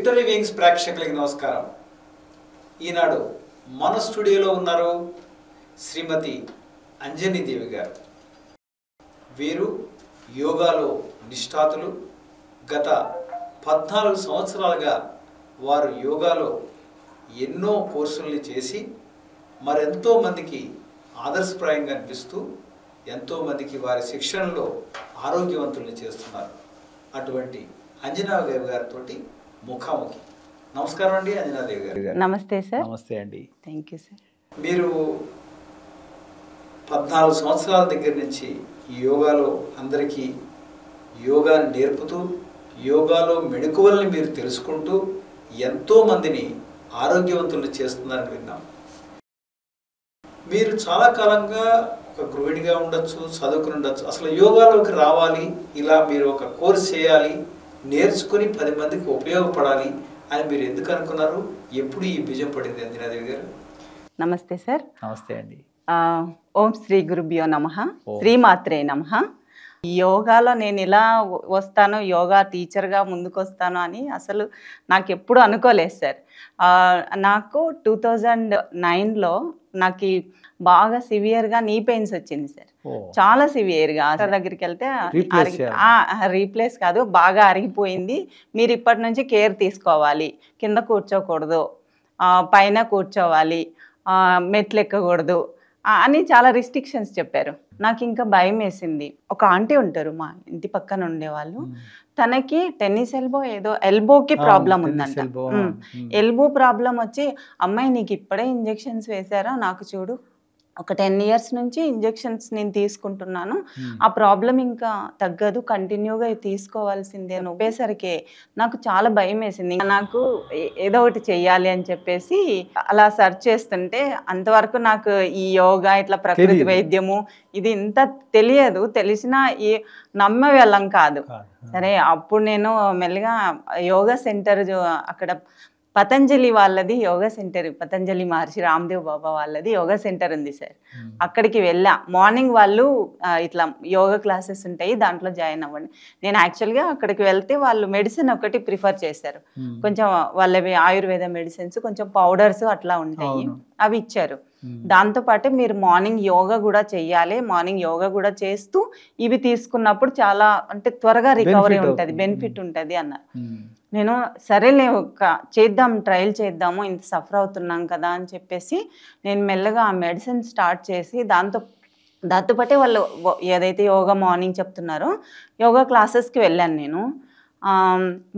Victory wings ప్రేక్షకులకి నమస్కారం. ఈనాడు మన స్టూడియోలో ఉన్నారు శ్రీమతి అంజనీ దేవి గారు. వీరు యోగాలో నిష్ఠాతులు. గత 14 సంవత్సరాలుగా వారు యోగాలో ఎన్నో కోర్సుల్ని చేసి మరెంతో మందికి ఆదర్శప్రాయంగా అనిపిస్తూ ఎంతోమందికి వారి శిక్షణలో ఆరోగ్యవంతుల్ని చేస్తున్నారు. అటువంటి అంజనాదేవి గారితో ముఖాముఖి. నమస్కారం అండి అంజనాదేవి గారు. నమస్తే సార్. నమస్తే అండి. Thank you sir. మీరు 14 సంవత్సరాల దగ్గర నుంచి ఈ యోగాలో అందరికీ యోగాని నేర్పుతూ యోగాలో మెళకువల్ని మీరు తెలుసుకుంటూ ఎంతోమందిని ఆరోగ్యవంతుల్ని చేస్తున్నారని విన్నాం. మీరు చాలా కాలంగా ఒక గృహిణిగా ఉండొచ్చు, చదువుకుని ఉండొచ్చు. అసలు యోగాలోకి రావాలి, ఇలా మీరు ఒక కోర్స్ చేయాలి, నేర్చుకుని 10 మందికి ఉపయోగపడాలి అని మీరు ఎందుకు అనుకున్నారు? ఎప్పుడు ఈ బీజం పడింది అంజనాదేవి గారు? నమస్తే సార్. నమస్తే అండి. ఓం శ్రీ గురుభ్యో నమః. శ్రీమాత్రే నమః. యోగాలో నేను ఇలా వస్తాను, యోగా టీచర్గా ముందుకు వస్తాను అని అసలు నాకు ఎప్పుడు అనుకోలేదు సార్. నాకు 2009లో నాకు బాగా సివియర్గా నీ పెయిన్స్ వచ్చింది సార్. చాలా సివియర్గా. డాక్టర్ దగ్గరికి వెళ్తే రీప్లేస్ కాదు, బాగా అరిగిపోయింది, మీరు ఇప్పటి నుంచి కేర్ తీసుకోవాలి, కింద కూర్చోకూడదు, పైన కూర్చోవాలి, మెట్లు ఎక్కకూడదు అని చాలా రిస్ట్రిక్షన్స్ చెప్పారు. నాకు ఇంకా భయం వేసింది. ఒక ఆంటీ ఉంటారు మా ఇంటి పక్కన ఉండేవాళ్ళు, తనకి టెన్నిస్ ఎల్బోకి ప్రాబ్లం ఉందంట. ఎల్బో ప్రాబ్లం వచ్చి, అమ్మాయి నీకు ఇప్పుడే ఇంజెక్షన్స్ వేశారా, నాకు చూడు ఒక 10 years నుంచి ఇంజెక్షన్స్ నేను తీసుకుంటున్నాను, ఆ ప్రాబ్లం ఇంకా తగ్గదు, కంటిన్యూగా తీసుకోవాల్సిందే అని చెప్పేసరికి నాకు చాలా భయం వేసింది. నాకు ఏదో ఒకటి చెయ్యాలి అని చెప్పేసి అలా సెర్చ్ చేస్తుంటే అంతవరకు నాకు ఈ యోగా ఇట్లా ప్రకృతి వైద్యము ఇది ఇంత తెలియదు. తెలిసినా నమ్మే వెళ్ళం కాదు. సరే అప్పుడు నేను మెల్లగా యోగా సెంటర్ అక్కడ పతంజలి వాళ్ళది యోగా సెంటర్, పతంజలి మహర్షి రామ్దేవ్ బాబా వాళ్ళది యోగా సెంటర్ ఉంది సార్. అక్కడికి వెళ్ళా. మార్నింగ్ వాళ్ళు ఇట్లా యోగా క్లాసెస్ ఉంటాయి, దాంట్లో జాయిన్ అవ్వండి. నేను యాక్చువల్గా అక్కడికి వెళ్తే వాళ్ళు మెడిసిన్ ఒకటి ప్రిఫర్ చేశారు. కొంచెం వాళ్ళవి ఆయుర్వేద మెడిసిన్స్, కొంచెం పౌడర్స్ అట్లా ఉంటాయి, అవి ఇచ్చారు. దాంతోపాటు మీరు మార్నింగ్ యోగా కూడా చెయ్యాలి, మార్నింగ్ యోగా కూడా చేస్తూ ఇవి తీసుకున్నప్పుడు చాలా అంటే త్వరగా రికవరీ ఉంటుంది, బెనిఫిట్ ఉంటుంది అన్నారు. నేను సరేలే చేద్దాం, ట్రయల్ చేద్దాము, ఇంత సఫర్ అవుతున్నాం కదా అని చెప్పేసి నేను మెల్లగా ఆ మెడిసిన్ స్టార్ట్ చేసి దాంతోపాటే వాళ్ళు ఏదైతే యోగా మార్నింగ్ చెప్తున్నారో యోగా క్లాసెస్కి వెళ్ళాను నేను.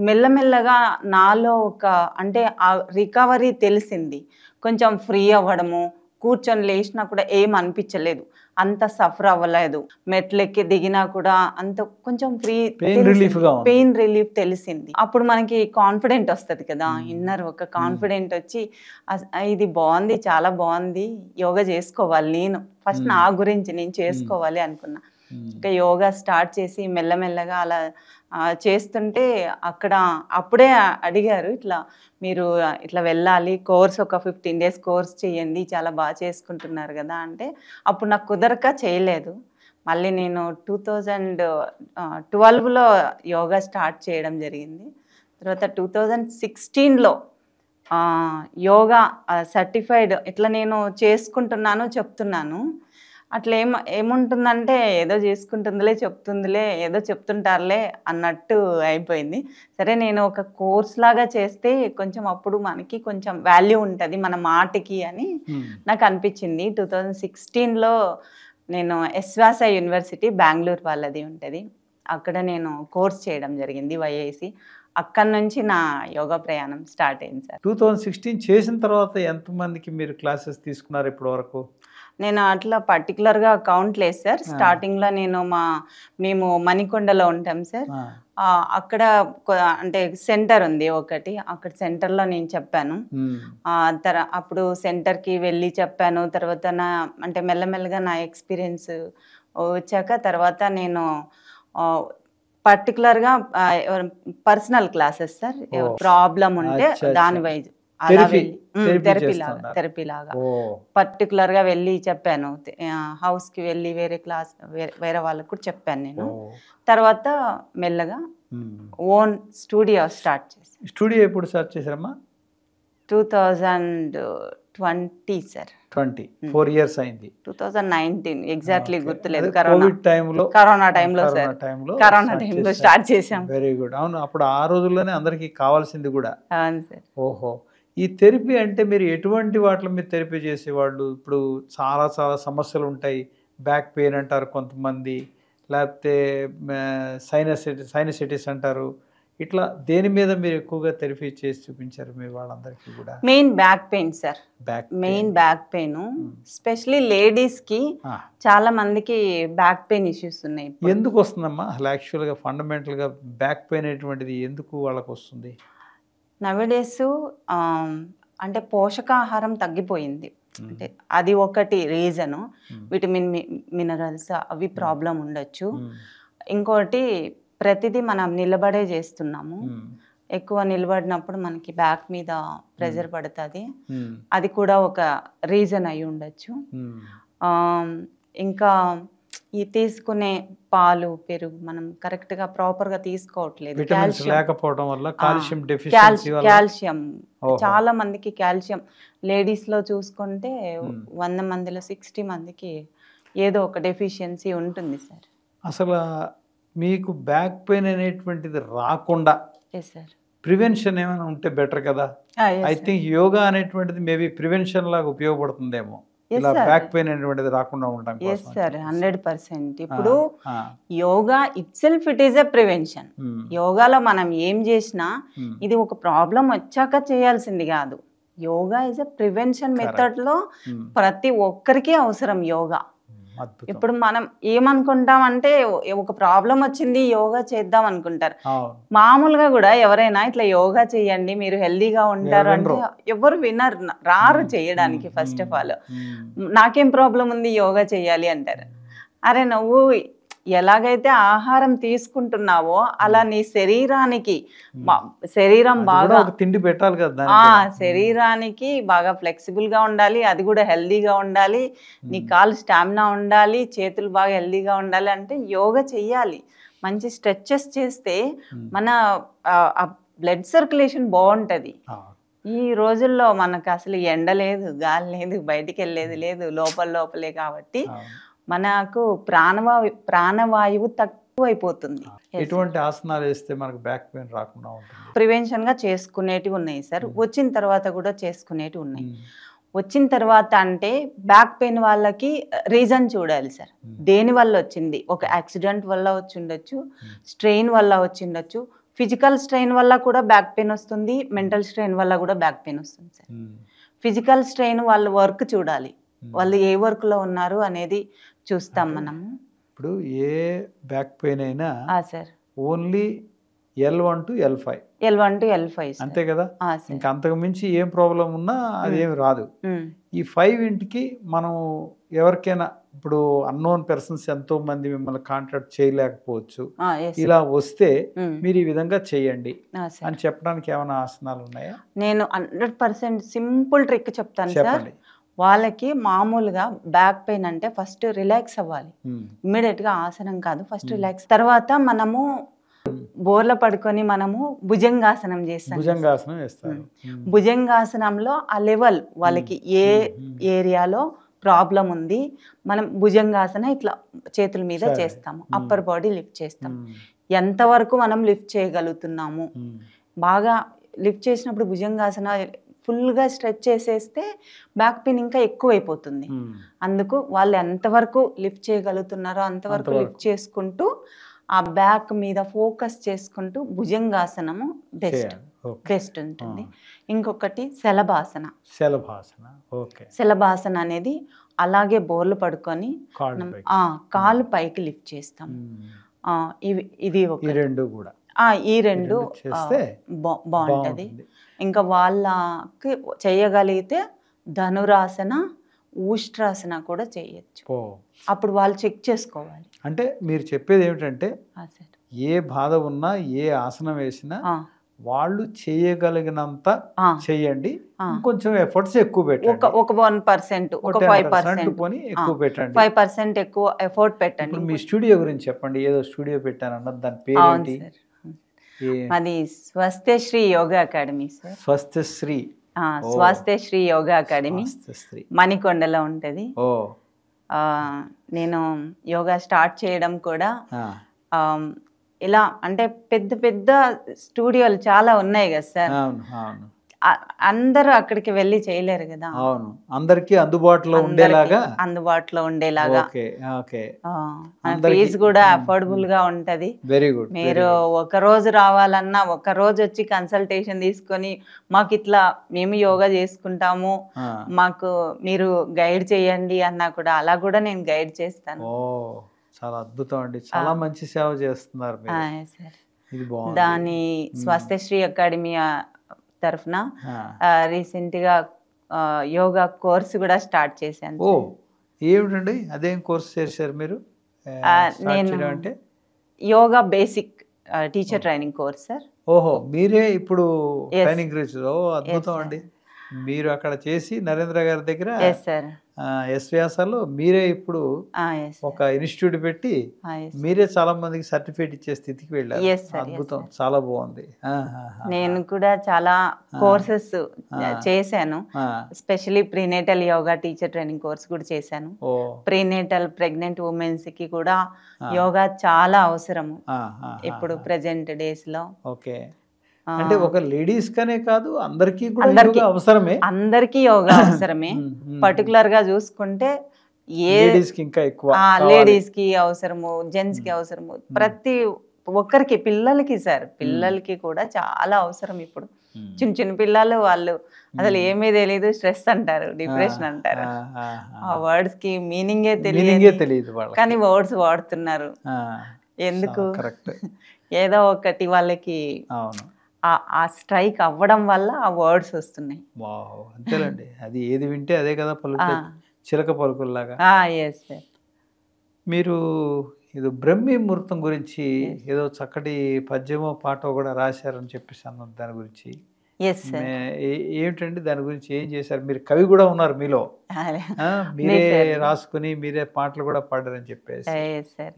మెల్లమెల్లగా నాలో అంటే ఆ రికవరీ తెలిసింది. కొంచెం ఫ్రీ అవ్వడము, కూర్చొని లేచినా కూడా ఏం అనిపించలేదు, అంత సఫర్ అవ్వలేదు, మెట్లెక్కి దిగినా కూడా అంత కొంచెం పెయిన్ రిలీఫ్ తెలిసింది. అప్పుడు మనకి కాన్ఫిడెంట్ వస్తుంది కదా, ఇన్నర్ ఒక కాన్ఫిడెంట్ వచ్చి ఇది బాగుంది, చాలా బాగుంది, యోగా చేసుకోవాలి, నేను ఫస్ట్ నా గురించి నేను చేసుకోవాలి అనుకున్నా. ఇంకా యోగా స్టార్ట్ చేసి మెల్లమెల్లగా అలా చేస్తుంటే అప్పుడే అడిగారు, ఇట్లా మీరు ఇట్లా వెళ్ళాలి, కోర్స్ ఒక 15 days కోర్స్ చేయండి, చాలా బాగా చేసుకుంటున్నారు కదా అంటే అప్పుడు నాకు కుదరక చేయలేదు. మళ్ళీ నేను 2012లో యోగా స్టార్ట్ చేయడం జరిగింది. తర్వాత 2016లో యోగా సర్టిఫైడ్ ఇట్లా నేను చేసుకుంటున్నాను, చెప్తున్నాను. అట్లా ఏముంటుందంటే ఏదో చేసుకుంటుందిలే, చెప్తుందిలే, ఏదో చెప్తుంటారులే అన్నట్టు అయిపోయింది. సరే నేను ఒక కోర్స్ లాగా చేస్తే కొంచెం అప్పుడు మనకి కొంచెం వాల్యూ ఉంటుంది మన మాటకి అని నాకు అనిపించింది. 2016లో నేను ఎస్వాస యూనివర్సిటీ బెంగళూరు వాళ్ళది ఉంటుంది, అక్కడ నేను కోర్స్ చేయడం జరిగింది, YIC. అక్కడి నుంచి నా యోగా ప్రయాణం స్టార్ట్ అయింది సార్. 2016 చేసిన తర్వాత ఎంతమందికి మీరు క్లాసెస్ తీసుకున్నారు ఇప్పటి వరకు? నేను అట్లా పర్టికులర్గా అకౌంట్ లేదు సార్. స్టార్టింగ్లో మేము మణికొండలో ఉంటాం సార్. అక్కడ అంటే సెంటర్ ఉంది ఒకటి, అక్కడ సెంటర్లో నేను చెప్పాను. అప్పుడు సెంటర్కి వెళ్ళి చెప్పాను. తర్వాత అంటే మెల్లమెల్లగా నా ఎక్స్పీరియన్స్ వచ్చాక తర్వాత నేను పర్టికులర్గా పర్సనల్ క్లాసెస్ సార్, ప్రాబ్లం ఉంటే దాని వైజ్ అలా వెళ్ళి థెరపీ లాగా పర్టికులర్గా వెళ్ళి చెప్పాను. హౌస్కి వెళ్ళి వేరే వాళ్ళకు కూడా చెప్పాను నేను. తర్వాత మెల్లగా ఓన్ స్టూడియో స్టార్ట్ చేశాను. స్టూడియో ఎప్పుడు స్టార్ట్ చేశారమ్మా? 2020 సార్. 4 years అయింది. 2019 ఎగ్జాక్ట్లీ గుర్తులేదు. కోవిడ్ టైంలో, కరోనా టైంలో స్టార్ట్ చేశాం. Very good. అవును, అప్పుడు ఆ రోజుల్లోనే అందరికి కావాల్సింది కూడా. అవును సార్. ఓహో, ఈ థెరపీ అంటే మీరు ఎటువంటి వాటిలో మీరు థెరపీ చేసేవాళ్ళు? ఇప్పుడు చాలా చాలా సమస్యలు ఉంటాయి. బ్యాక్ పెయిన్ అంటారు కొంతమంది, లేకపోతే సైనసైటిస్ అంటారు. ఇట్లా దేని మీద మీరు ఎక్కువగా థెరపీ చేసి చూపించారు మీ వాళ్ళందరికీ కూడా? Main back pain sir. Main back pain, especially ladies కి చాలా మందికి బ్యాక్ పెయిన్ ఇష్యూస్ ఉన్నాయి. ఎందుకు వస్తుందమ్మా అసలు? యాక్చువల్గా ఫండమెంటల్గా బ్యాక్ పెయిన్ అనేటువంటిది ఎందుకు వాళ్ళకు వస్తుంది? నవేడేస్ అంటే పోషకాహారం తగ్గిపోయింది. అంటే అది ఒకటి రీజను. విటమిన్ మినరల్స్ అవి ప్రాబ్లం ఉండొచ్చు. ఇంకోటి ప్రతిదీ మనం నిలబడే చేస్తున్నాము. ఎక్కువ నిలబడినప్పుడు మనకి బ్యాక్ మీద ప్రెజర్ పడుతుంది. అది కూడా ఒక రీజన్ అయి ఉండొచ్చు. ఇంకా ఈ తీసుకునే పాలు, పెరుగు మనం కరెక్ట్ గా ప్రాపర్ గా తీసుకోవట్లేదు. కాల్షియం చాలా మందికి కాల్షియం లేడీస్ లో చూసుకుంటే 100 మందిలో 60 మందికి ఏదో ఒక డెఫిషియన్సీ ఉంటుంది సార్. అసలు మీకు బ్యాక్ పెయిన్ అనేటువంటిది రాకుండా ప్రివెన్షన్ ఏమైనా ఉంటే బెటర్ కదా? ఐ థింక్ యోగా అనేటువంటిది మేబీ ప్రివెన్షన్ లాగా ఉపయోగపడుతుందేమో, ఇలా బ్యాక్ పెయిన్ అనేటువంటిది రాకుండా ఉండడం కోసం. Yes sir, 100%. ఇప్పుడు yoga itself it is a prevention. యోగాలో మనం ఏం చేసినా ఇది ఒక ప్రాబ్లం వచ్చాక చేయాల్సింది కాదు. Yoga is a prevention method లో ప్రతి ఒక్కరికి అవసరం యోగా. ఇప్పుడు మనం ఏమనుకుంటామంటే ఒక ప్రాబ్లం వచ్చింది యోగా చేద్దాం అనుకుంటారు. మామూలుగా కూడా ఎవరైనా ఇట్లా యోగా చేయండి మీరు హెల్దీగా ఉంటారు అంటే ఎవరు వినరు, రారు చేయడానికి. ఫస్ట్ ఆఫ్ ఆల్ నాకేం ప్రాబ్లం ఉంది యోగా చేయాలి అంటారు. అరే నువ్వు ఎలాగైతే ఆహారం తీసుకుంటున్నావో అలా నీ శరీరానికి శరీరం బాగా తిండి పెట్టాలి కదా, శరీరానికి బాగా ఫ్లెక్సిబుల్ గా ఉండాలి, అది కూడా హెల్దీగా ఉండాలి, నీ కాలు స్టామినా ఉండాలి, చేతులు బాగా హెల్దీగా ఉండాలి అంటే యోగా చెయ్యాలి. మంచి స్ట్రెచెస్ చేస్తే మన బ్లడ్ సర్క్యులేషన్ బాగుంటది. ఈ రోజుల్లో మనకు అసలు ఎండ లేదు, గాలి లేదు, బయటికి వెళ్ళేది లేదు, లోపలే కాబట్టి మనకు ప్రాణవాయువు తక్కువైపోతుంది. ఎటువంటి ఆసనాలు వేస్తే మనకు బ్యాక్ పెయిన్ రాకుండా ఉంటుంది? ప్రివెన్షన్ గా చేసుకునేటివి ఉన్నాయి సార్, వచ్చిన తర్వాత కూడా చేసుకునేటివి ఉన్నాయి. వచ్చిన తర్వాత అంటే బ్యాక్ పెయిన్ వాళ్ళకి రీజన్ చూడాలి సార్. దేని వల్ల వచ్చింది? ఒక యాక్సిడెంట్ వల్ల వచ్చి ఉండొచ్చు, స్ట్రెయిన్ వల్ల వచ్చి ఉండొచ్చు, ఫిజికల్ స్ట్రెయిన్ వల్ల కూడా బ్యాక్ పెయిన్ వస్తుంది, మెంటల్ స్ట్రెయిన్ వల్ల కూడా బ్యాక్ పెయిన్ వస్తుంది సార్. ఫిజికల్ స్ట్రెయిన్ వాళ్ళ వర్క్ చూడాలి, వాళ్ళు ఏ వర్క్ లో ఉన్నారు అనేది చూస్తాం మనము. ఇప్పుడు ఏ బ్యాక్ పెయిన్ అయినా sir only L1 to L5 అంతే కదా? ఇంకా అంతకు మించి ఏం ప్రాబ్లం ఉన్నా అదేమి రాదు. ఈ 5 ఇంటికి మనం ఎవరికైనా ఇప్పుడు అన్నోన్ పర్సన్స్ ఎంతో మంది మిమ్మల్ని కాంటాక్ట్ చేయలేకపోవచ్చు, ఇలా వస్తే మీరు ఈ విధంగా చేయండి అని చెప్పడానికి ఏమైనా ఆసనాలు ఉన్నాయా? నేను 100% సింపుల్ ట్రిక్ చెప్తాను సార్. వాళ్ళకి మామూలుగా బ్యాక్ పెయిన్ అంటే ఫస్ట్ రిలాక్స్ అవ్వాలి. ఇమ్మీడియట్ గా ఆసనం కాదు, ఫస్ట్ రిలాక్స్. తర్వాత మనము బోర్ల పడుకొని మనము భుజంగాసనం చేస్తాం. భుజంగాసనంలో ఆ లెవెల్ వాళ్ళకి ఏ ఏరియాలో ప్రాబ్లం ఉంది మనం భుజంగాసన ఇట్లా చేతుల మీద చేస్తాము. అప్పర్ బాడీ లిఫ్ట్ చేస్తాం. ఎంతవరకు మనం లిఫ్ట్ చేయగలుగుతున్నాము, బాగా లిఫ్ట్ చేసినప్పుడు భుజంగాసన ఫుల్గా స్ట్రెచ్ చేసేస్తే బ్యాక్ పెయిన్ ఇంకా ఎక్కువైపోతుంది. అందుకు వాళ్ళు ఎంతవరకు లిఫ్ట్ చేయగలుగుతున్నారో అంతవరకు లిఫ్ట్ చేసుకుంటూ ఆ బ్యాక్ మీద ఫోకస్ చేసుకుంటూ భుజంగాసనము బెస్ట్ ఉంటుంది. ఇంకొకటి శలభాసన అనేది అలాగే బోర్లు పడుకొని కాలు పైకి లిఫ్ట్ చేస్తాం. ఇది ఈ రెండు బాగుంటది. ఇంకా వాళ్ళకి చేయగలిగితే ధనురాసన, ఊష్ట్రాసన కూడా చేయొచ్చు. అప్పుడు వాళ్ళు చెక్ చేసుకోవాలి. అంటే మీరు చెప్పేది ఏమిటంటే ఏ బాధ ఉన్నా ఏ ఆసనం వేసినా వాళ్ళు చేయగలిగినంత చేయండి, కొంచెం ఎఫర్ట్స్ ఎక్కువ పెట్టండి. ఒక 1%, ఒక 5% ఎక్కువ ఎఫర్ట్ పెట్టండి. మీ స్టూడియో గురించి చెప్పండి. ఏదో స్టూడియో పెట్టానన్నది, దాని పేరు ఏంటి? మాది Swasthashri yoga academy sir. Swasthashri. Swasthashri yoga academy మణికొండలో ఉంటుంది. నేను యోగా స్టార్ట్ చేయడం కూడా ఇలా అంటే పెద్ద పెద్ద స్టూడియోలు చాలా ఉన్నాయి కదా సార్. అందరూ అక్కడికి వెళ్ళి చేయలేరు కదా. అవును, అందరికి అందుబాటులో ఉండేలాగా ఫీజు కూడా అఫోర్డబుల్ గా ఉంటది. Very good. మీరు ఒక రోజు రావాలన్నా, ఒక రోజు వచ్చి కన్సల్టేషన్ తీసుకొని మాకు ఇట్లా మేము యోగా చేసుకుంటాము, మాకు మీరు గైడ్ చేయండి అన్నా కూడా అలా కూడా నేను గైడ్ చేస్తాను. చాలా అద్భుతం అండి, చాలా మంచి సేవ చేస్తున్నారు. దాని స్వస్థశ్రీ అకాడమీ తరఫున రీసెంట్ గా యోగా కోర్సు కూడా స్టార్ట్ చేశాను. ఏమిటండి అదేం కోర్సు చేశారు మీరు? నేను yoga basic teacher training course sir. ఓహో, మీరే ఇప్పుడు ట్రైనింగ్ ఇచ్చారు. అద్భుతం అండి. మీరు అక్కడ చేసి నరేంద్ర గారి దగ్గర ఎస్వ్యాసాల్లో మీరే ఇప్పుడు ఒక ఇన్స్టిట్యూట్ పెట్టి మీరే చాలా మందికి సర్టిఫికేట్ ఇచ్చే స్థితికి వెళ్ళారు. అద్భుతం, చాలా బాగుంది. నేను కూడా చాలా కోర్సెస్ చేశాను. Specially prenatal yoga teacher training course కూడా చేశాను. ప్రీనేటల్ ప్రెగ్నెంట్ ఉమెన్స్ కి కూడా యోగా చాలా అవసరము ఇప్పుడు ప్రెజెంట్ డేస్ లో. ఓకే, అంటే ఒక లేడీస్ కనే కాదు, అందరికీ కూడా యోగా అవసరమే. అందరికీ యోగా అవసరమే. పర్టికులర్ గా చూసుకుంటే లేడీస్ కి ఇంకా ఎక్కువ, లేడీస్ కి అవసరము, జెంట్స్ కి అవసరము, ప్రతి ఒక్కరికి, పిల్లలకి సార్, పిల్లలకి కూడా చాలా అవసరం. ఇప్పుడు చిన్న చిన్న పిల్లలు వాళ్ళు అసలు ఏమీ తెలియదు, స్ట్రెస్ అంటారు, డిప్రెషన్ అంటారు. ఆ వర్డ్స్ కి మీనింగే తెలియదు, కానీ వర్డ్స్ వాడుతున్నారు. ఎందుకు? ఏదో ఒకటి వాళ్ళకి ఆ స్ట్రైక్ అవ్వడం వల్ల ఆ వర్డ్స్ వస్తున్నాయి. అంతేనండి, అది ఏది వింటే అదే కదా పలుకు, చిలక పలుకుల్లాగా. మీరు ఏదో బ్రహ్మీ ముహూర్తం గురించి ఏదో చక్కటి పద్యమో పాటో కూడా రాశారని చెప్పేసి అన్న, దాని గురించి ఏమిటండి, దాని గురించి ఏం చేశారు? మీరు కవి కూడా ఉన్నారు మీలో, మీరే రాసుకుని మీరే పాటలు కూడా పాడారని చెప్పేసి.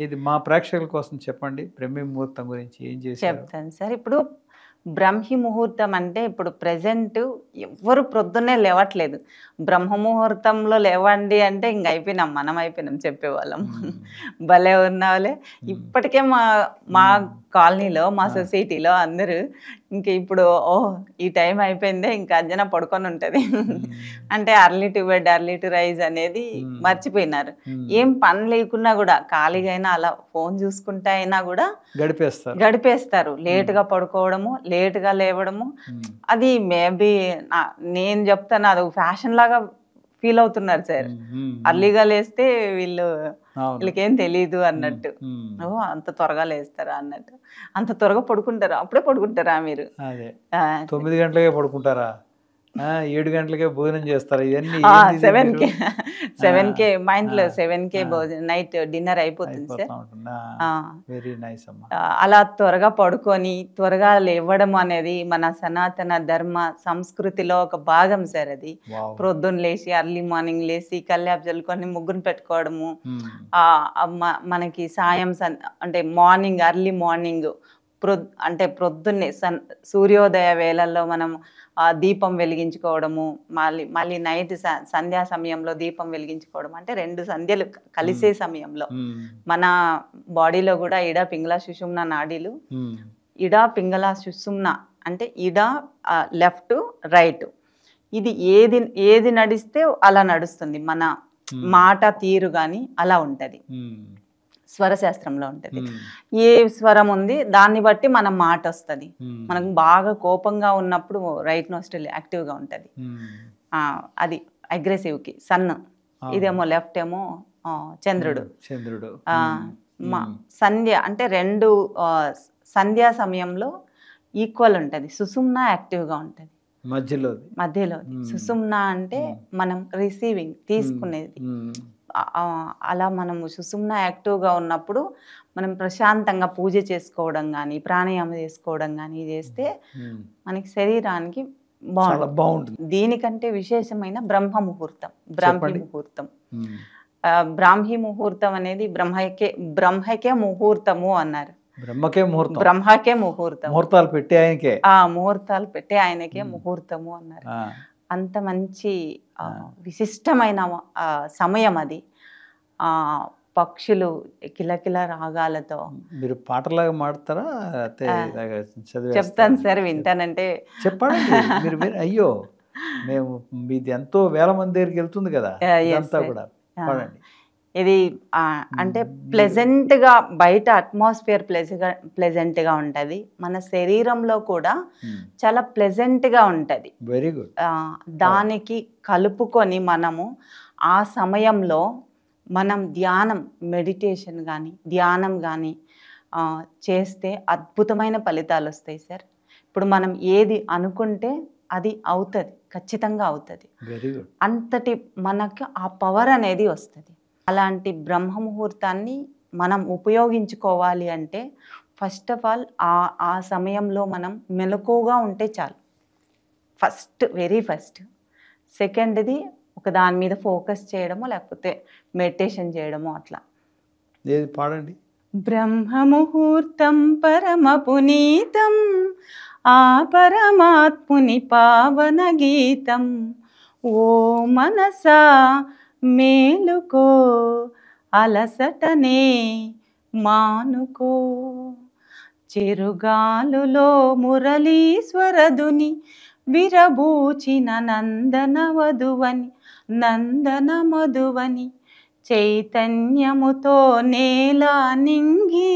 ఇది మా ప్రేక్షకుల కోసం చెప్పండి, బ్రహ్మీ ముహూర్తం గురించి ఏం చేశారు? చెప్తాను సార్. ఇప్పుడు బ్రహ్మీ ముహూర్తం అంటే ఇప్పుడు ప్రెజెంట్ ఎవ్వరు ప్రొద్దున్నే లేవట్లేదు. బ్రహ్మ ముహూర్తంలో లేవండి అంటే ఇంక అయిపోయినాం, మనం అయిపోయినాం చెప్పేవాళ్ళం. భలే ఉన్నవాళ్ళే. ఇప్పటికే మా కాలనీలో, మా సొసైటీలో అందరూ ఇంక ఇప్పుడు ఈ టైం అయిపోయిందే, ఇంకా అంజన పడుకొని ఉంటుంది అంటే early to bed early to rise అనేది మర్చిపోయినారు. ఏం పని లేకున్నా కూడా ఖాళీగా అయినా అలా ఫోన్ చూసుకుంటా అయినా కూడా గడిపేస్తారు. లేటుగా పడుకోవడము, లేటుగా లేవడము. అది మేబీ నేను చెప్తాను, అది ఫ్యాషన్ లాగా ఫీల్ అవుతున్నారు సార్. అర్లీగా లేస్తే వీళ్ళకేం తెలీదు అన్నట్టు. అంత త్వరగా లేస్తారా అన్నట్టు. అంత త్వరగా పడుకుంటారా? అప్పుడే పడుకుంటారా మీరు? 9 గంటలకే పడుకుంటారా? 7 గంటలకే భోజనం చేస్తారు? ఇవన్నీ 7కే మా ఇంట్లో 7కే భోజనం, నైట్ డిన్నర్ అయిపోతుంది సార్. వెరీ నైస్ అమ్మా. అలా త్వరగా పడుకొని త్వరగా లేవడం అనేది మన సనాతన ధర్మ సంస్కృతిలో ఒక భాగం సార్. అది ప్రొద్దున లేచి అర్లీ మార్నింగ్ లేచి కల్యాపు చల్లుకొని ముగ్గురు పెట్టుకోవడము, మనకి సాయం అంటే మార్నింగ్ అర్లీ మార్నింగ్ అంటే ప్రొద్దున్నే సూర్యోదయ వేళల్లో మనం దీపం వెలిగించుకోవడము, మళ్ళీ నైట్ సంధ్యా సమయంలో దీపం వెలిగించుకోవడం, అంటే 2 సంధ్యలు కలిసే సమయంలో మన బాడీలో కూడా ఇడ పింగళ సుషుమ్న నాడీలు, ఇడ పింగళ సుషుమ్న అంటే ఇడ లెఫ్ట్ రైట్, ఇది ఏది నడిస్తే అలా నడుస్తుంది. మన మాట తీరు కానీ అలా ఉంటుంది, స్వరశాస్త్రంలో ఉంటుంది. ఏ స్వరం ఉంది దాన్ని బట్టి మన మాట వస్తుంది. మనకు బాగా కోపంగా ఉన్నప్పుడు రైట్ నోస్ట్రిల్ యాక్టివ్గా ఉంటుంది, అది అగ్రెసివ్కి సన్. ఇదేమో లెఫ్ట్ ఏమో చంద్రుడు. సంధ్య అంటే 2 సంధ్యా సమయంలో ఈక్వల్ ఉంటుంది. సుషుమ్న యాక్టివ్గా ఉంటుంది మధ్యలో. సుషుమ్న అంటే మనం రిసీవింగ్, తీసుకునేది. అలా మనము సుషుమ్న యాక్టివ్గా ఉన్నప్పుడు మనం ప్రశాంతంగా పూజ చేసుకోవడం కానీ, ప్రాణాయామం చేసుకోవడం కానీ చేస్తే మనకి శరీరానికి బాగుంటుంది. దీనికంటే విశేషమైన బ్రహ్మ ముహూర్తం, బ్రాహ్మీ ముహూర్తం. బ్రాహ్మీ ముహూర్తం అనేది బ్రహ్మకే ముహూర్తము అన్నారు. బ్రహ్మకే ముహూర్తం, బ్రహ్మకే ముహూర్తం, ముహూర్తాలు పెట్టి ఆయనకే, ముహూర్తాలు పెట్టి ఆయనకే ముహూర్తము అన్నారు. అంత మంచి విశిష్టమైన సమయం అది. పక్షులు కిలకిల రాగాలతో. మీరు పాటలాగా మాడతారా? చెప్తాను సార్, వింటానంటే చెప్పండి మీరు. అయ్యో, మేము మీది ఎంతో వేల మంది దగ్గరికి వెళ్తుంది కదా, ఇదంతా కూడా పాడండి. ఇది అంటే ప్లెజెంట్గా, బయట అట్మాస్ఫియర్ ప్లెజెంట్గా ఉంటుంది, మన శరీరంలో కూడా చాలా ప్లెజెంట్గా ఉంటుంది. Very good. దానికి కలుపుకొని మనము ఆ సమయంలో మనం ధ్యానం, మెడిటేషన్ కానీ ధ్యానం కానీ చేస్తే అద్భుతమైన ఫలితాలు వస్తాయి సార్. ఇప్పుడు మనం ఏది అనుకుంటే అది అవుతుంది, ఖచ్చితంగా అవుతుంది. Very good. అంతటి మనకు ఆ పవర్ అనేది వస్తుంది. అలాంటి బ్రహ్మ ముహూర్తాన్ని మనం ఉపయోగించుకోవాలి అంటే ఫస్ట్ ఆఫ్ ఆల్ ఆ సమయంలో మనం మెలకువగా ఉంటే చాలు. Very first. సెకండ్ది ఒక దాని మీద ఫోకస్ చేయడమో లేకపోతే మెడిటేషన్ చేయడమో అట్లా. ఏది పాడండి. బ్రహ్మ ముహూర్తం పరమ పునీతం, ఆ పరమాత్ముని పావన గీతం. ఓ మనసా మేలుకో, అలసటనే మానుకో. చెరుగాలులో మురళీశ్వరదుని విరబూచిన నందన మధువని. చైతన్యముతో నేల నింగి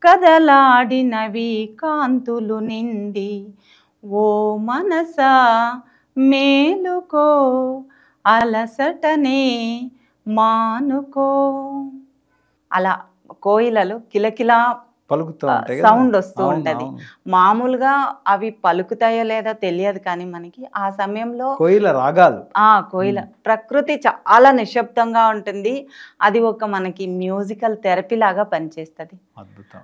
కదలాడినవి కాంతులు నిండి. ఓ మనసా మేలుకో, అలసటనే మానుకో. అలా కోయిలలు కిలకిలా సౌండ్ వస్తూ ఉంటది. మామూలుగా అవి పలుకుతాయో లేదో తెలియదు, కానీ మనకి ఆ సమయంలో కోయిల రాగాలు, కోయిల ప్రకృతి చాలా నిశ్శబ్దంగా ఉంటుంది. అది ఒక మనకి మ్యూజికల్ థెరపీ లాగా పనిచేస్తుంది. అద్భుతం.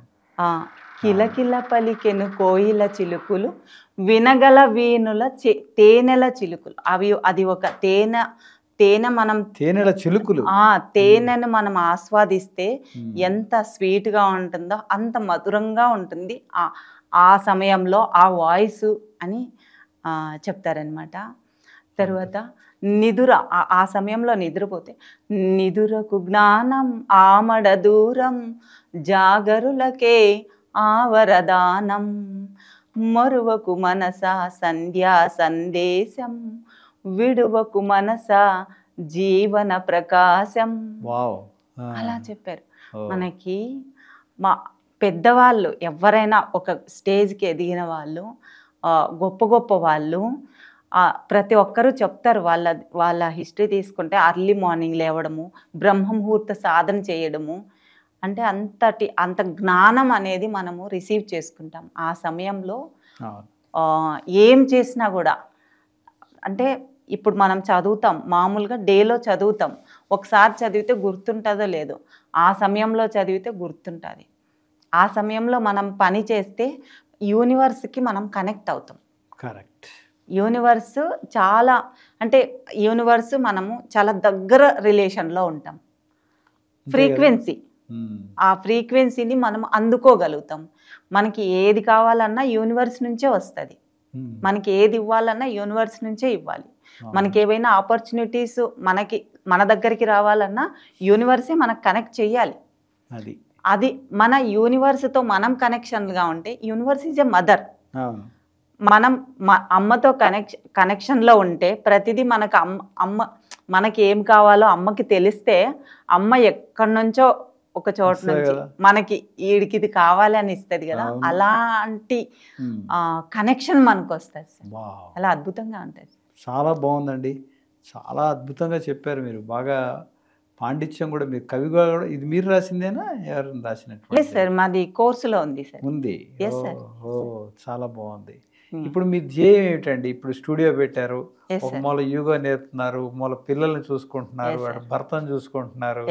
కిలకిల పలికెను కోయిల చిలుకులు, వినగల వీణుల తేనెల చిలుకులు. అది ఒక తేనెల చిలుకులు. తేనెను మనం ఆస్వాదిస్తే ఎంత స్వీట్గా ఉంటుందో అంత మధురంగా ఉంటుంది ఆ సమయంలో ఆ వాయిస్ అని చెప్తారనమాట. తరువాత నిదుర, ఆ సమయంలో నిద్రపోతే నిదురకు జ్ఞానం ఆమడ దూరం, జాగరులకే ఆవరదానం. మరువకు మనస సంధ్యా సందేశం, విడువకు మనస జీవన ప్రకాశం. అలా చెప్పారు. మనకి మా పెద్దవాళ్ళు ఎవరైనా ఒక స్టేజ్కి ఎదిగిన వాళ్ళు, గొప్ప వాళ్ళు ప్రతి ఒక్కరూ చెప్తారు. వాళ్ళ హిస్టరీ తీసుకుంటే అర్లీ మార్నింగ్ లేవడము, బ్రహ్మముహూర్త సాధన చేయడము, అంటే అంత జ్ఞానం అనేది మనము రిసీవ్ చేసుకుంటాం ఆ సమయంలో. ఏం చేసినా కూడా, అంటే ఇప్పుడు మనం చదువుతాం, మామూలుగా డేలో చదువుతాం, ఒకసారి చదివితే గుర్తుంటుందో లేదో, ఆ సమయంలో చదివితే గుర్తుంటుంది. ఆ సమయంలో మనం పని చేస్తే యూనివర్స్కి మనం కనెక్ట్ అవుతాం. కరెక్ట్. యూనివర్స్ చాలా, అంటే యూనివర్స్ మనము చాలా దగ్గర రిలేషన్లో ఉంటాం. ఫ్రీక్వెన్సీ, ఆ ఫ్రీక్వెన్సీని మనం అందుకోగలుగుతాం. మనకి ఏది కావాలన్నా యూనివర్స్ నుంచే వస్తుంది. మనకి ఏది ఇవ్వాలన్నా యూనివర్స్ నుంచే ఇవ్వాలి. మనకి ఏవైనా ఆపర్చునిటీస్ మన దగ్గరికి రావాలన్నా యూనివర్సే మనకు కనెక్ట్ చేయాలి. అది మన యూనివర్స్తో మనం కనెక్షన్గా ఉంటే, యూనివర్స్ ఈజ్ ఎ మదర్. మనం అమ్మతో కనెక్షన్లో ఉంటే ప్రతిదీ మనకు మనకి ఏం కావాలో అమ్మకి తెలిస్తే, అమ్మ ఎక్కడి నుంచో ఒక చోట నుంచి మనకి ఈడికి ఇది కావాలి అని ఇస్తుంది కదా, అలాంటి కనెక్షన్ మనకు వస్తుంది. అలా అద్భుతంగా ఉంటుంది. చాలా బాగుందండి, చాలా అద్భుతంగా చెప్పారు మీరు. బాగా పాండిత్యం కూడా, మీరు కవి కూడా. ఇది మీరు రాసిందేనా, ఎవరైనా రాసినట్టు? లేదు సార్, మాది కోర్సులో ఉంది సార్. ఉంది. చాలా బాగుంది. ఇప్పుడు మీ ధ్యేయం ఏమిటండి? ఇప్పుడు స్టూడియో పెట్టారు, ఒక మూల యోగా నేర్పుతున్నారు, మూల పిల్లల్ని చూసుకుంటున్నారు, భర్తను చూసుకుంటున్నారు.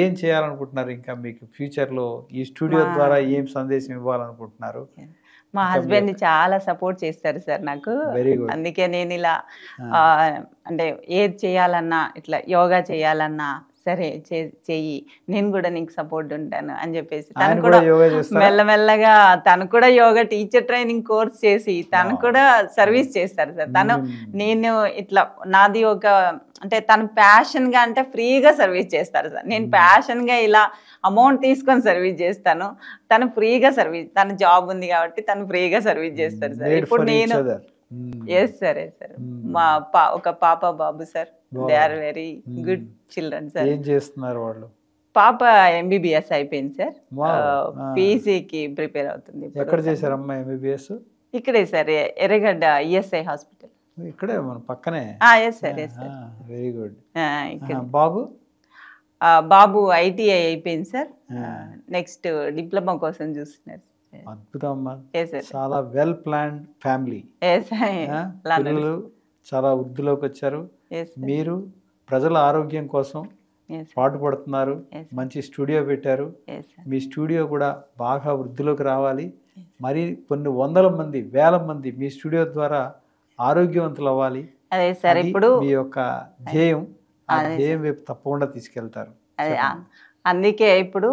ఏం చేయాలనుకుంటున్నారు ఇంకా మీకు ఫ్యూచర్లో? ఈ స్టూడియో ద్వారా ఏం సందేశం ఇవ్వాలనుకుంటున్నారు? మా హస్బెండ్ చాలా సపోర్ట్ చేస్తారు సార్ నాకు. అందుకే నేను ఇలా అంటే ఏది చేయాలన్నా, ఇట్లా యోగా చేయాలన్నా, సరే చెయ్యి, నేను కూడా నీకు సపోర్ట్ ఉంటాను అని చెప్పేసి ఆయన తను కూడా కూడా యోగా చేస్తారా? మెల్లమెల్లగా తను కూడా యోగా టీచర్ ట్రైనింగ్ కోర్స్ చేసి తను కూడా సర్వీస్ చేస్తారు సార్. తను నేను ఇట్లా నాది ఒక అంటే తను ప్యాషన్ గా అంటే ఫ్రీగా సర్వీస్ చేస్తారు సార్. నేను ప్యాషన్ గా ఇలా అమౌంట్ తీసుకొని సర్వీస్ చేస్తాను, తను ఫ్రీగా సర్వీస్, తన జాబ్ ఉంది కాబట్టి తను ఫ్రీగా సర్వీస్ చేస్తారు సార్. ఇప్పుడు నేను ఎస్ సార్ మా ఒక పాప బాబు sir, they are very good children sir. ఏం చేస్తున్నారు వాళ్ళు? పాప ఎంబీబీఎస్ అయిపోయింది సార్, పీసీకి ప్రిపేర్ అవుతుంది. ఎక్కడ చేశారమ్మా ఎంబీబీఎస్? ఇక్కడే సార్, ఎర్రగడ్డ ఈఎస్ఐ హాస్పిటల్, ఇక్కడే మన పక్కనే. Yes sir yes sir. Very good. బాబు బాబు ఐటీఐ అయిపోయింది సార్, నెక్స్ట్ డిప్లొమా కోసం చూస్తున్నారు. అద్భుతం అమ్మా, చాలా వెల్ ప్లాన్డ్ ఫ్యామిలీ. పిల్లలు చాలా వృద్ధిలోకి వచ్చారు, మీరు ప్రజల ఆరోగ్యం కోసం పాటుపడుతున్నారు, మంచి స్టూడియో పెట్టారు. మీ స్టూడియో కూడా బాగా వృద్ధిలోకి రావాలి, మరి కొన్ని వందల మంది వేల మంది మీ స్టూడియో ద్వారా ఆరోగ్యవంతులు అవ్వాలి. అదే సార్, ఇప్పుడు మీ యొక్క ధ్యేయం, ఆ ధ్యేయం వైపు తప్పకుండా తీసుకెళ్తారు. అందుకే ఇప్పుడు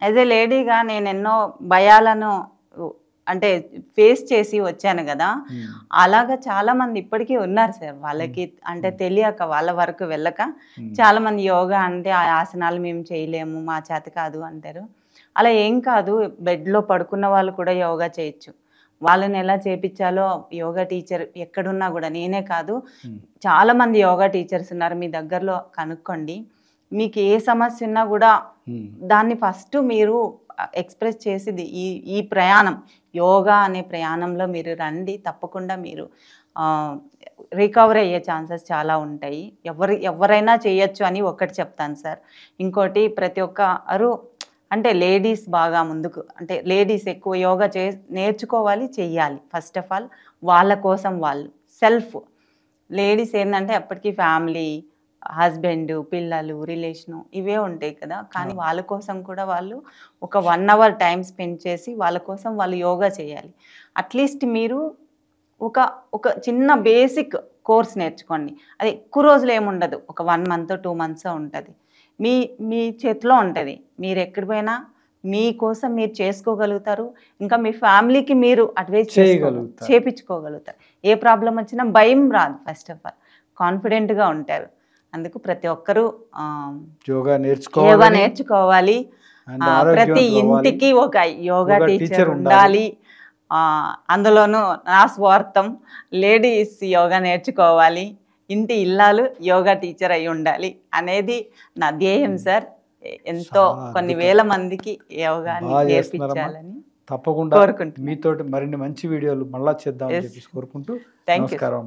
యాజ్ ఏ లేడీగా నేను ఎన్నో భయాలను అంటే ఫేస్ చేసి వచ్చాను కదా, అలాగా చాలా మంది ఇప్పటికీ ఉన్నారు సార్. వాళ్ళకి అంటే తెలియక, వాళ్ళ వరకు వెళ్ళక చాలా మంది యోగా అంటే ఆ ఆసనాలు మేము చేయలేము, మా చేత కాదు అంటారు. అలా ఏం కాదు, బెడ్లో పడుకున్న వాళ్ళు కూడా యోగా చేయొచ్చు. వాళ్ళని ఎలా చేపించాలో యోగా టీచర్ ఎక్కడున్నా కూడా, నేనే కాదు చాలా మంది యోగా టీచర్స్ ఉన్నారు, మీ దగ్గరలో కనుక్కోండి. మీకు ఏ సమస్య ఉన్నా కూడా దాన్ని ఫస్ట్ మీరు ఎక్స్ప్రెస్ చేసి ఈ ప్రయాణం, యోగా అనే ప్రయాణంలో మీరు రండి. తప్పకుండా మీరు రికవర్ అయ్యే ఛాన్సెస్ చాలా ఉంటాయి. ఎవరైనా చేయొచ్చు అని ఒకటి చెప్తాను సార్. ఇంకోటి, ప్రతి ఒక్కరు అంటే లేడీస్ బాగా ముందుకు, అంటే లేడీస్ ఎక్కువ యోగా నేర్చుకోవాలి, చెయ్యాలి. ఫస్ట్ ఆఫ్ ఆల్ వాళ్ళ కోసం వాళ్ళు సెల్ఫ్. లేడీస్ ఏంటంటే అప్పటికి ఫ్యామిలీ, హస్బెండ్, పిల్లలు, రిలేషను ఇవే ఉంటాయి కదా, కానీ వాళ్ళ కోసం కూడా వాళ్ళు ఒక 1 అవర్ టైం స్పెండ్ చేసి వాళ్ళ కోసం వాళ్ళు యోగా చేయాలి. అట్లీస్ట్ మీరు ఒక చిన్న బేసిక్ కోర్స్ నేర్చుకోండి. అది ఎక్కువ రోజులు ఏముండదు, ఒక 1 మంత్ 2 మంత్స్ ఉంటుంది. మీ చేతిలో ఉంటుంది, మీరు ఎక్కడి పోయినా మీకోసం మీరు చేసుకోగలుగుతారు. ఇంకా మీ ఫ్యామిలీకి మీరు అడ్వైస్ చేపించుకోగలుగుతారు. ఏ ప్రాబ్లం వచ్చినా భయం రాదు. ఫస్ట్ ఆఫ్ ఆల్ కాన్ఫిడెంట్గా ఉంటారు. అందుకు ప్రతి ఒక్కరూ యోగా నేర్చుకోవాలి. ప్రతి ఇంటికి ఒక యోగా టీచర్ ఉండాలి. అందులోనూ నా స్వార్థం, లేడీస్ యోగా నేర్చుకోవాలి, ఇంటి ఇల్లాలు యోగా టీచర్ అయి ఉండాలి అనేది నా ధ్యేయం సార్. ఎంతో కొన్ని వేల మందికి యోగాని నేర్పించాలని తప్పకుండా కోరుకుంటున్నాను. మీతోటి మరిన్ని మంచి వీడియోలు మళ్ళా చేద్దామని చెప్పి కోరుకుంటూ నమస్కారం.